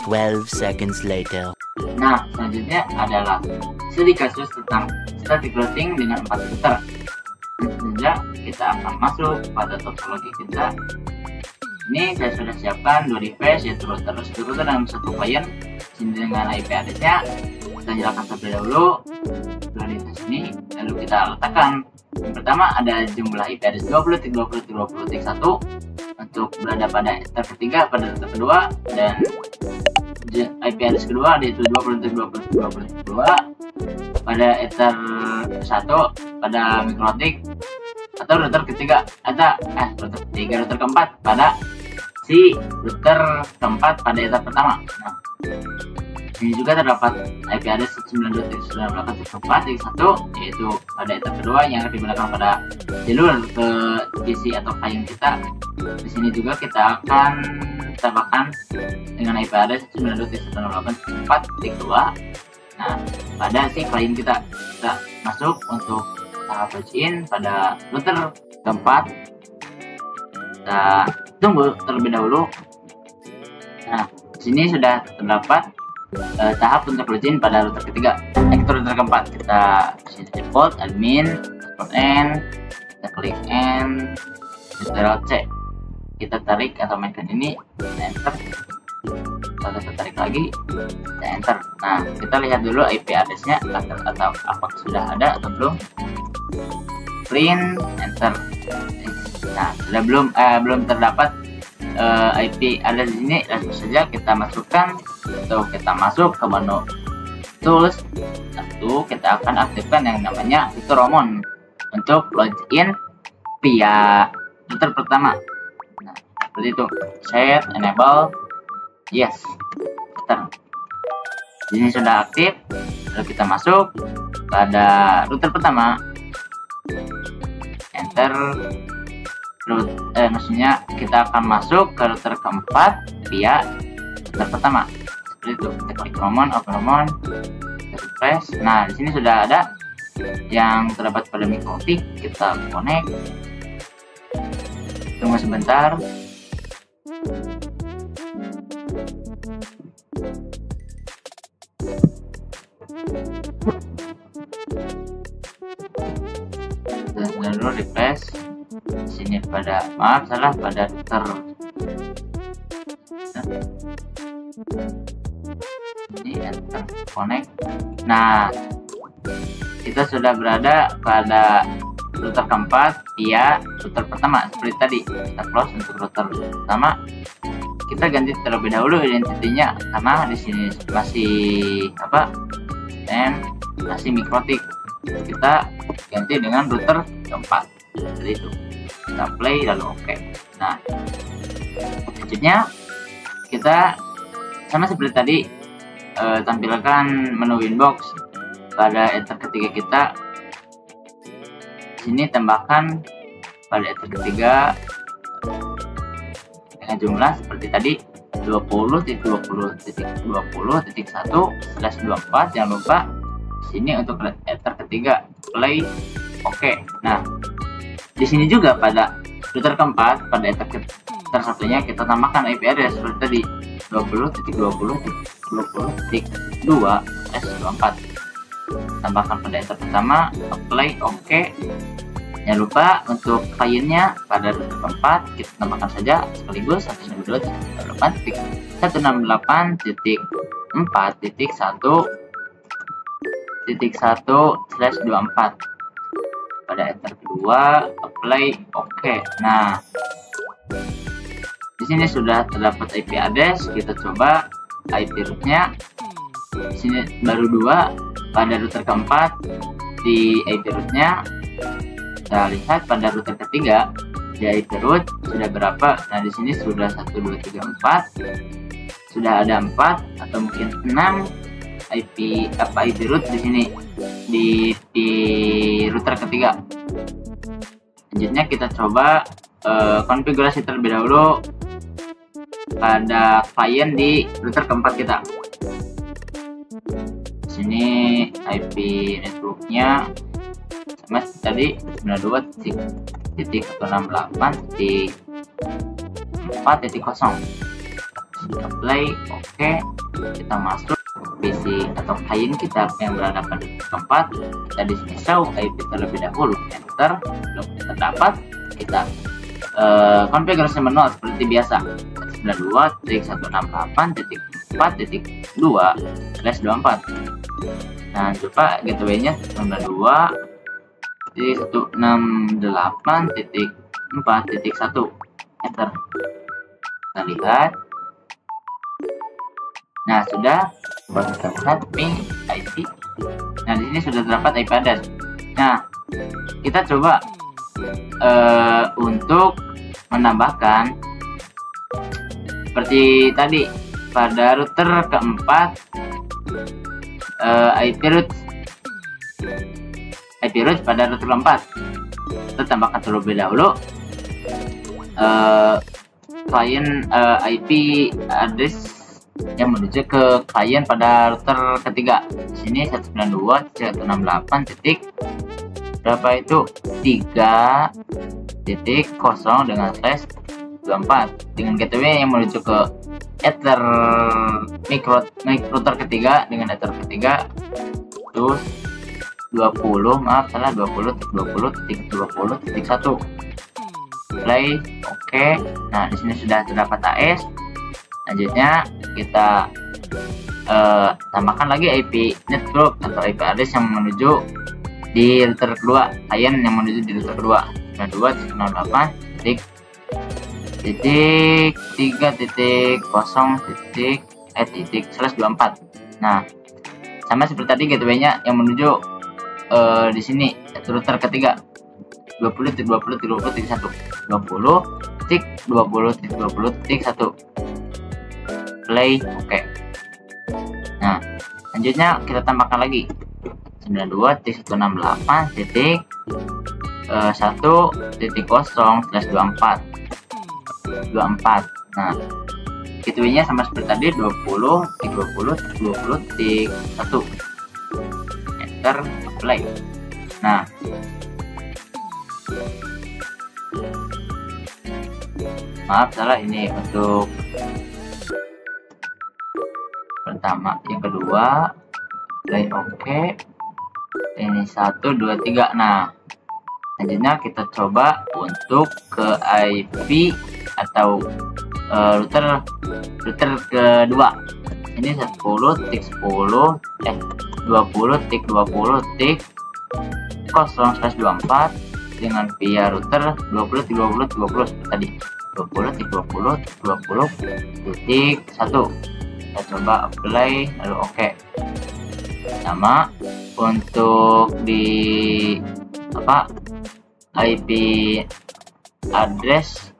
12 seconds later. Nah, selanjutnya adalah studi kasus tentang static routing dengan 4 router. Selanjutnya kita akan masuk pada topologi kita. Ini saya sudah siapkan 2 device, yaitu router dalam satu klien dengan IP address-nya. Kita nyalakan terlebih dahulu 2 device ini, lalu kita letakkan. Yang pertama ada jumlah IP address 20.20.20.1 untuk berada pada ether ketiga pada router kedua, dan IP address kedua yaitu 20.20.20.2 pada ether 1 pada mikrotik atau router ketiga router keempat pada si router keempat pada ether pertama. Nah, ini juga terdapat IP address 92.168.1 yaitu pada ether kedua yang digunakan pada jalur ke PC atau klien kita. Di sini juga kita akan tambahkan dengan IP address 92.168.4.2. Nah, pada si klien kita masuk untuk tahap login pada router keempat. Kita tunggu terlebih dahulu. Nah, di sini sudah terdapat tahap untuk login pada router ketiga. Router keempat kita kasih default admin, password N, kita klik N, Ctrl C, kita tarik atau mainkan ini, kita enter, lalu kita tarik lagi, kita enter. Nah, kita lihat dulu IP address-nya atau apakah sudah ada atau belum. Print, enter. Nah, sudah belum terdapat IP address di sini. Langsung saja kita masukkan atau kita masuk ke menu tools. Lalu kita akan aktifkan yang namanya fitur Romon untuk login via router pertama. Nah, seperti itu. Set, enable, yes, enter. Ini sudah aktif. Lalu kita masuk pada router pertama, enter. Maksudnya kita akan masuk ke router keempat via router pertama. Seperti itu. Kita klik Romon, open Romon, kita refresh. Nah, di sini sudah ada yang terdapat pada mikrotik. Kita connect. Tunggu sebentar. Kita dulu refresh. Di sini pada pada router. Ini enter connect. Nah, kita sudah berada pada router keempat via router pertama seperti tadi. Kita close untuk router pertama. Kita ganti terlebih dahulu identitinya karena di sini masih masih mikrotik. Kita ganti dengan router keempat seperti itu. Kita play lalu oke. Nah, selanjutnya kita sama seperti tadi tampilkan menu winbox pada ether ketiga kita. Di sini tambahkan pada ether ketiga dengan jumlah seperti tadi 20.20.20.1/24. Jangan lupa sini untuk ether ketiga play oke. Nah, di sini juga pada router keempat pada ether satunya kita tambahkan IP address seperti tadi 20.20.20.2/24. Tambahkan pada ether pertama, apply oke. Jangan lupa untuk kliennya pada router keempat kita tambahkan saja sekaligus 192.168.1.1/24 pada ether kedua, apply oke. Nah, di sini sudah terdapat IP address. Kita coba IP rootnya. Di sini baru 2 pada router keempat. Di IP rootnya kita lihat pada router ketiga di IP root sudah berapa. Nah, di sini sudah 1 2 3 4. Sudah ada 4 atau mungkin 6 IP root di sini di router ketiga. Selanjutnya kita coba konfigurasi terlebih dahulu pada klien di router keempat kita. Di sini IP networknya sama tadi 92.168.4.0. Kita play oke. Kita masuk PC atau klien kita yang berada pada keempat. Kita di sini show IP terlebih dahulu, enter. Belum kita dapat, kita konfigurasi manual seperti biasa 92.168.4.2/24. Nah, coba gateway-nya 92.168.4.1. enter. Kita lihat. Nah, sudah. Coba kita lihat ping IP. Nah, di sini sudah terdapat IP address. Nah, kita coba untuk menambahkan seperti tadi pada router keempat IP root pada router keempat. Kita tambahkan terlebih dahulu klien IP address yang menuju ke klien pada router ketiga. Di sini 192.168. Berapa itu? 3.0 dengan /24 dengan gateway yang menuju ke ether router ketiga dengan ether ketiga, terus 20, maaf salah, 20.20.20.1 play. Oke. Nah, di sini sudah terdapat AS. Selanjutnya kita tambahkan lagi IP network atau IP address yang menuju di router kedua, klien yang menuju di router kedua, 92.3.0.3./24. Nah, sama seperti tadi gateway-nya yang menuju di sini router ketiga, 20.20.20.1 20.20.20.1 play. Oke. Nah, selanjutnya kita tambahkan lagi 92.168.1.0/24. Nah, gateway-nya sama seperti tadi, 20.20.20.1 enter play. Nah, maaf salah, ini untuk pertama. Yang kedua play. Oke. Ini 1 2 3. Nah, selanjutnya kita coba untuk ke IP atau router kedua. Ini 20.20.20.0/24 dengan via router 20.20.20 tadi, 20.20.20.1. Kita coba apply lalu oke. Sama untuk di IP address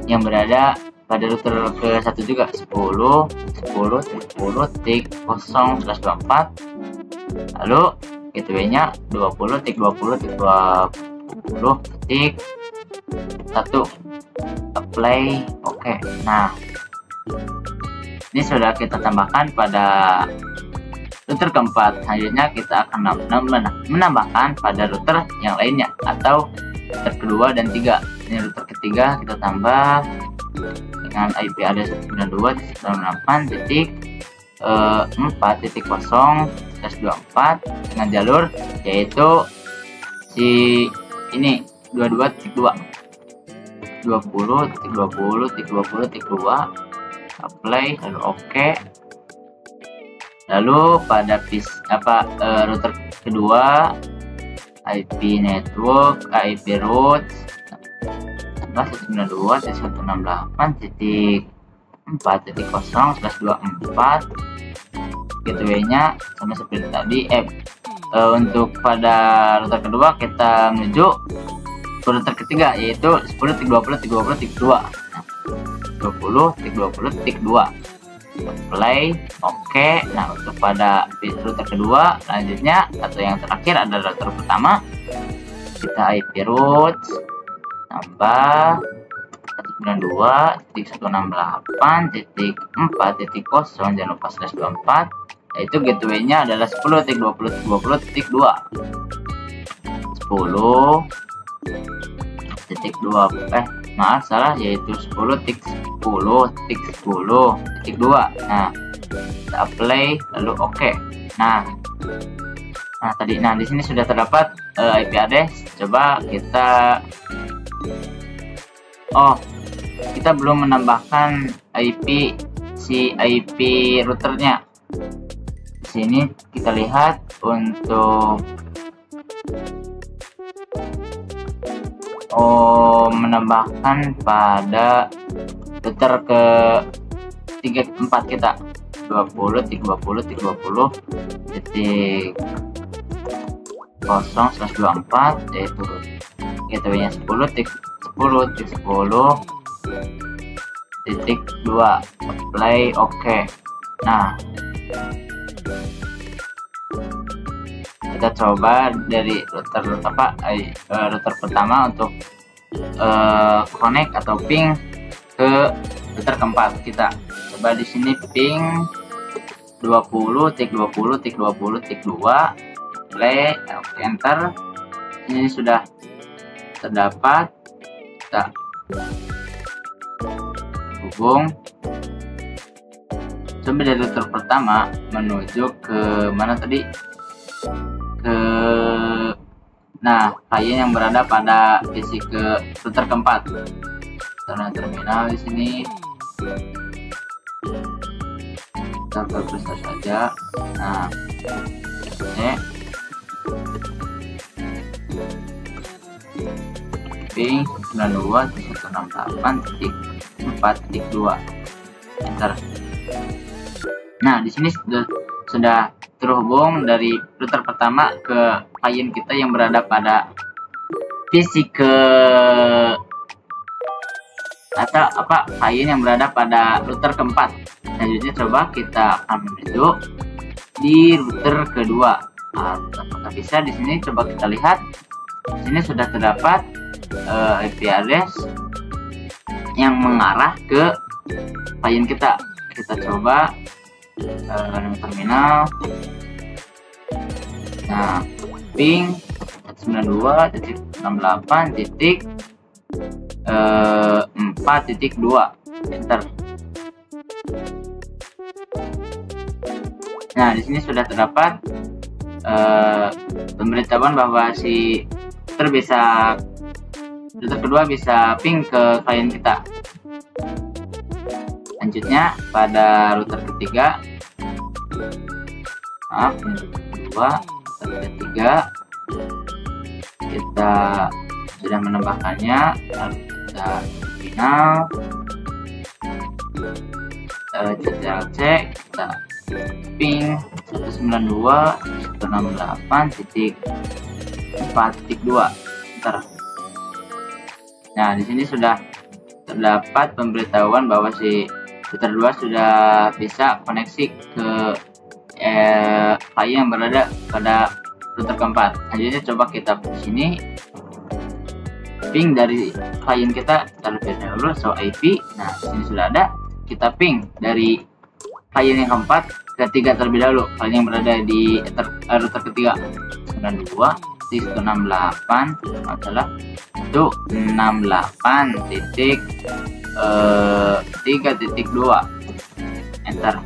yang berada pada router ke satu juga, 10.10.10.0/24. lalu gateway-nya 20.20.20.1 apply. Oke. Nah, ini sudah kita tambahkan pada router keempat. Selanjutnya kita akan menambahkan pada router yang lainnya atau router kedua dan tiga. Ini router ketiga kita tambah dengan IP address 92.98.4.0/24 dengan jalur yaitu si ini 22.2 20.20.20.2 apply lalu oke. Lalu pada router kedua IP network, IP route 192.168.4.0/24 gateway-nya sama seperti tadi. Untuk pada router kedua kita menuju router ketiga yaitu 10.20.20.2 20.20.2 play. Oke. Nah, untuk pada router kedua selanjutnya atau yang terakhir adalah router pertama, kita IP route tambah 192.168.4.0 jangan lupa /24, yaitu gateway-nya adalah 10.20.20.2 maaf salah, yaitu 10.10.10.2. Nah, kita apply lalu oke. Nah di sini sudah terdapat IP address. Coba kita kita belum menambahkan IP routernya. Di sini kita lihat untuk menambahkan pada router ke 4 kita 20.20.20.0/24 yaitu gateway-nya 10.10.10.2 apply oke. Nah, kita coba dari router pertama untuk connect atau ping ke router keempat kita. Coba di sini ping 20.20.20.2 play enter. Ini sudah terdapat, kita hubung coba dari router pertama menuju ke mana tadi, ke klien yang berada pada PC ke router keempat. Karena terminal di sini kita berproses saja. Nah, ini ping 92.168.4.2 enter. Nah, di sini sudah terhubung dari router pertama ke klien kita yang berada pada PC ke atau klien yang berada pada router keempat. Selanjutnya coba kita akan menuju di router kedua. Apakah bisa? Di sini coba kita lihat. Di sini sudah terdapat IP address yang mengarah ke klien kita. Kita coba terminal. Nah, ping 92.68.4.2 enter. Nah, di sini sudah terdapat pemberitahuan bahwa si router kedua bisa ping ke klien kita. Selanjutnya pada router ketiga, router ketiga kita sudah menambahkannya. Lalu kita final CTLC, kita ping 192.168.4.2 enter. Nah, di sini sudah terdapat pemberitahuan bahwa si router 2 sudah bisa koneksi ke klien yang berada pada router keempat. Selanjutnya coba kita ke sini ping dari klien kita terlebih dahulu, show IP. Nah, di sini sudah ada. Kita ping dari klien yang keempat ketiga terlebih dahulu, klien yang berada di router ketiga 92.168 168.3.2 enter.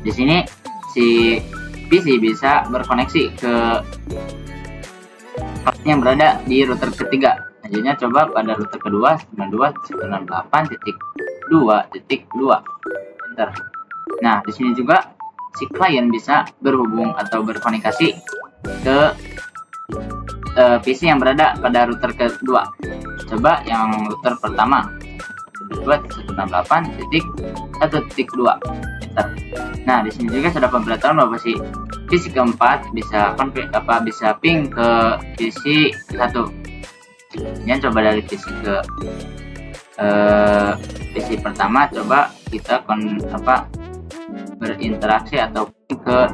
Di sini si PC bisa berkoneksi ke klien yang berada di router ketiga. Selanjutnya coba pada router kedua 92.168.2.2 enter. Nah, di sini juga si klien bisa berhubung atau berkomunikasi ke PC yang berada pada router kedua. Coba yang router pertama 168.1.2 enter. Nah, di sini juga sudah pemberitahuan bahwa si PC keempat bisa ping ke PC 1. Ini coba dari PC ke PC pertama, coba kita berinteraksi atau ke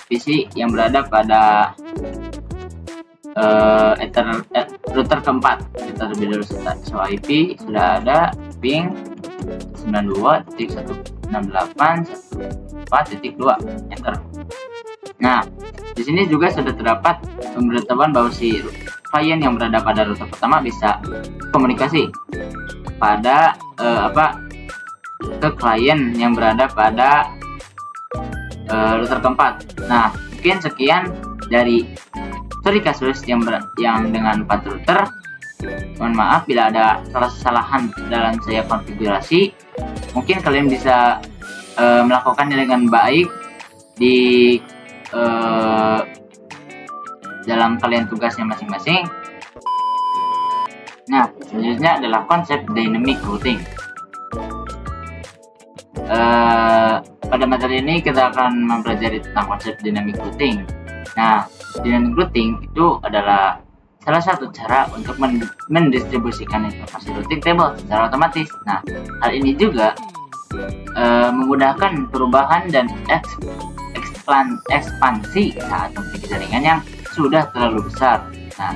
PC yang berada pada router keempat. Kita lebih dulu show IP sudah ada, ping 92.168.1.4.2 enter. Nah, di sini juga sudah terdapat pemberitahuan bahwa si klien yang berada pada router pertama bisa komunikasi pada ke klien yang berada pada router keempat. Nah, mungkin sekian dari studi kasus yang dengan 4 router. Mohon maaf bila ada kesalahan dalam saya konfigurasi. Mungkin kalian bisa melakukannya dengan baik di dalam kalian tugasnya masing-masing. Nah, selanjutnya adalah konsep dynamic routing. Pada materi ini kita akan mempelajari tentang konsep dynamic routing. Nah, dynamic routing itu adalah salah satu cara untuk mendistribusikan informasi routing table secara otomatis. Nah, hal ini juga memudahkan perubahan dan ekspansi saat memiliki jaringan yang sudah terlalu besar. Nah,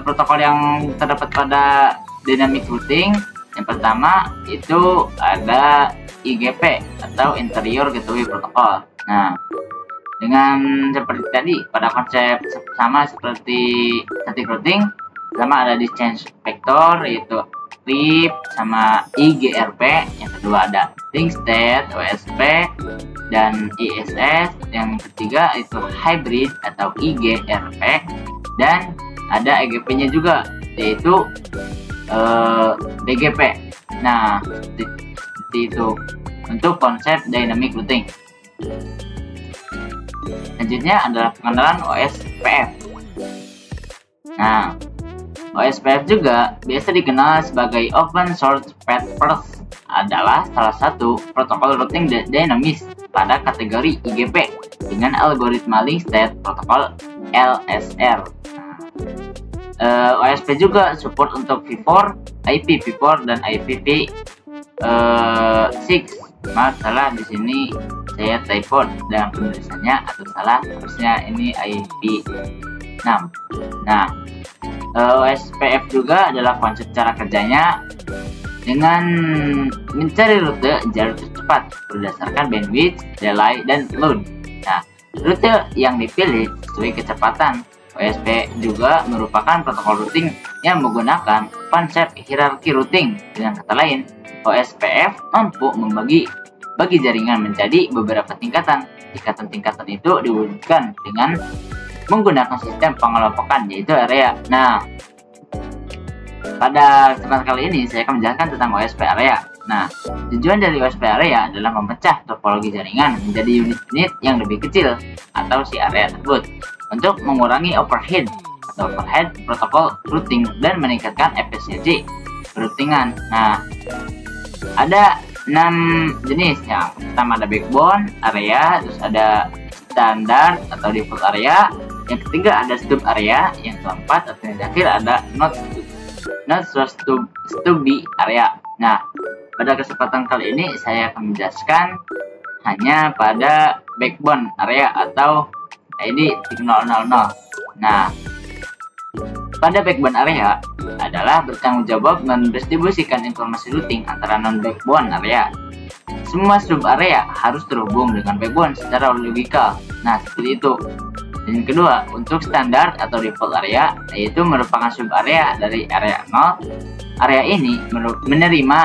protokol yang terdapat pada dynamic routing yang pertama itu ada IGP atau Interior Gateway Protocol. Nah, dengan seperti tadi pada konsep sama seperti static routing, sama ada di change vector, yaitu script sama IGRP. Yang kedua ada ThinkState, OSP, dan ISS. Yang ketiga itu hybrid atau IGRP, dan ada EGP-nya juga, yaitu DGP. Nah, seperti itu untuk konsep dynamic routing. Selanjutnya adalah pengenalan OSPF. Nah, OSPF juga biasa dikenal sebagai Open Source Papers, adalah salah satu protokol routing dinamis pada kategori IGP dengan algoritma link state protokol LSR. OSP juga support untuk V4, IPv4 dan IPv6. Maaf, salah di sini saya typo dalam penulisannya atau salah, harusnya ini IP6. Nah, OSPF juga adalah konsep cara kerjanya dengan mencari rute jalur tercepat berdasarkan bandwidth, delay, dan load. Nah, rute yang dipilih sesuai kecepatan. OSP juga merupakan protokol routing yang menggunakan konsep hierarki routing. Dengan kata lain, OSPF mampu membagi jaringan menjadi beberapa tingkatan. Tingkatan-tingkatan itu diwujudkan dengan menggunakan sistem pengelompokan, yaitu area. Nah, pada kesempatan kali ini saya akan menjelaskan tentang OSP area. Nah, tujuan dari OSP area adalah memecah topologi jaringan menjadi unit-unit yang lebih kecil atau si area tersebut untuk mengurangi overhead protokol routing dan meningkatkan efisiensi routingan. Nah, ada 6 jenis. Yang pertama ada backbone area, terus ada standar atau default area, yang ketiga ada stub area, yang keempat atau yang terakhir ada not source to be area. Nah, pada kesempatan kali ini saya akan menjelaskan hanya pada backbone area atau ID 000. Nah, pada backbone area adalah bertanggung jawab mendistribusikan informasi routing antara non-backbone area. Semua sub area harus terhubung dengan backbone secara logikal. Nah, seperti itu. Dan kedua, untuk standar atau default area, yaitu merupakan sub area dari area 0. Area ini menerima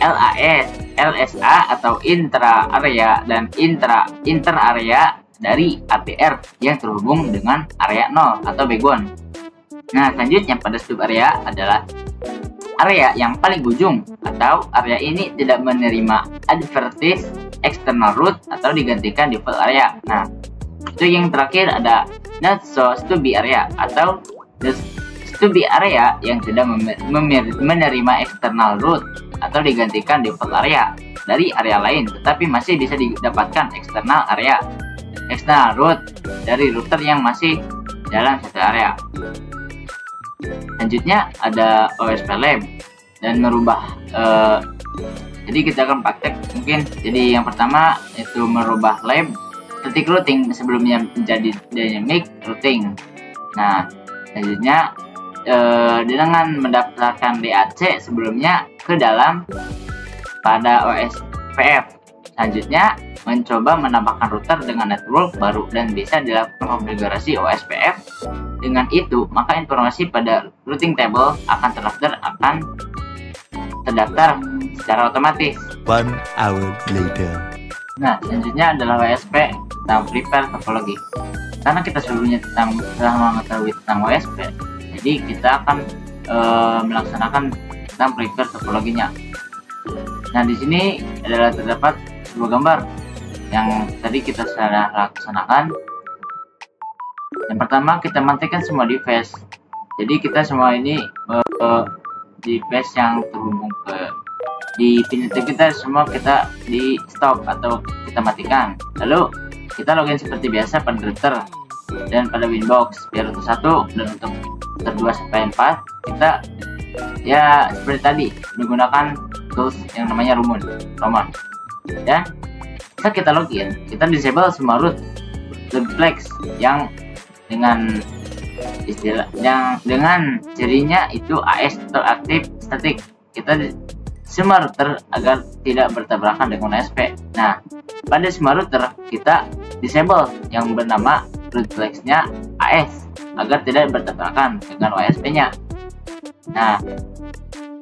LAS, LSA atau intra area dan inter area dari APR yang terhubung dengan area 0 atau backbone. Nah, selanjutnya pada sub area adalah area yang paling ujung, atau area ini tidak menerima advertise external route atau digantikan default area. Nah, itu yang terakhir ada not source to be area atau to be area yang tidak menerima external route atau digantikan default area dari area lain, tetapi masih bisa didapatkan external route dari router yang masih dalam satu area. Selanjutnya ada OSP Lab dan merubah. Jadi kita akan praktek mungkin. Jadi yang pertama itu merubah lab static routing sebelumnya menjadi dynamic routing. Nah, selanjutnya dengan mendaftarkan DAC sebelumnya ke dalam pada OSPF. Selanjutnya mencoba menambahkan router dengan network baru dan bisa dilakukan konfigurasi OSPF. Dengan itu, maka informasi pada routing table akan terdaftar secara otomatis. 1 hour later. Nah, selanjutnya adalah OSP tentang prepare topologi. Karena kita sebelumnya telah mengetahui tentang OSP, jadi kita akan melaksanakan tentang prepare topologinya. Nah, di sini adalah terdapat sebuah gambar yang tadi kita sudah laksanakan. Yang pertama, kita matikan semua device. Jadi kita semua ini device yang terhubung di pin itu kita semua kita di stop atau kita matikan. Lalu kita login seperti biasa pada router dan pada Winbox. Biar router 1 dan untuk router 2 sampai 4 kita ya seperti tadi menggunakan tools yang namanya Roman. Dan saat kita login, kita disable semua root flex yang dengan cirinya itu AS atau active static. Kita semua router agar tidak bertabrakan dengan OSP. Nah, pada semua router kita disable yang bernama root flex-nya AS agar tidak bertabrakan dengan OSP-nya. Nah,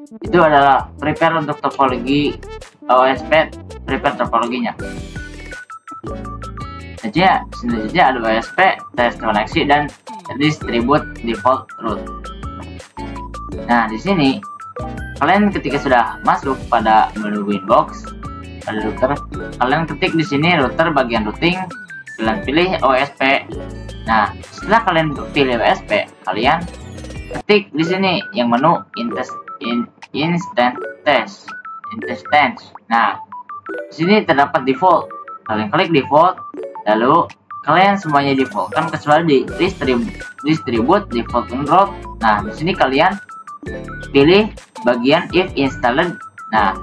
Itu adalah prepare untuk topologi OSP, prepare topologinya. Saja ada OSP, test koneksi, dan distribute default root. Nah, di sini kalian ketika sudah masuk pada menu Winbox pada router, kalian ketik di sini router bagian routing, kalian pilih OSP. Nah, setelah kalian pilih OSP, kalian ketik di sini yang menu instance. Nah, di sini terdapat default. Kalian klik default, lalu kalian semuanya default kan kecuali di distribute default root. Nah, di sini kalian pilih bagian if installed. Nah,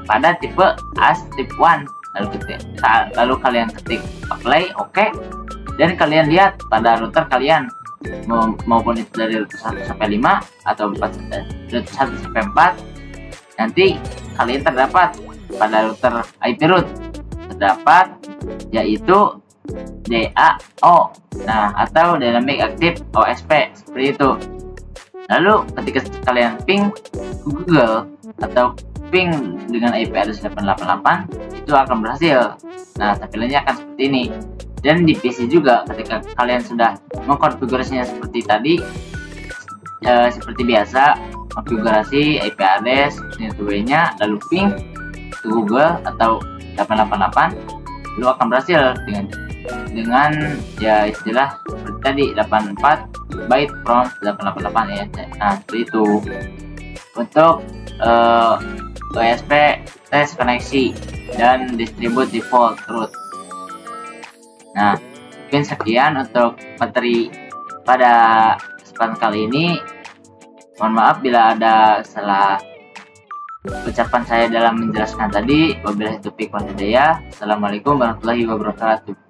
pada tipe as type 1 lalu kalian ketik apply, oke. Dan kalian lihat pada router kalian maupun itu dari router 1 sampai 5 atau router 1 sampai 4, nanti kalian terdapat pada router IP root terdapat yaitu DAO, nah atau Dynamic Active OSP seperti itu. Lalu ketika kalian ping Google atau ping dengan IP address 888 itu akan berhasil. Nah, tampilannya akan seperti ini. Dan di PC juga ketika kalian sudah mengkonfigurasinya seperti tadi, seperti biasa, konfigurasi IP address nya lalu ping ke Google atau 888, lu akan berhasil dengan ya istilah seperti tadi 84 byte from 888 ya. Nah, seperti itu untuk OSP test koneksi dan distribute default root. Nah, mungkin sekian untuk materi pada kesempatan kali ini. Mohon maaf bila ada salah ucapan saya dalam menjelaskan tadi. Wabillahi taufiq wal hidayah. Assalamualaikum warahmatullahi wabarakatuh.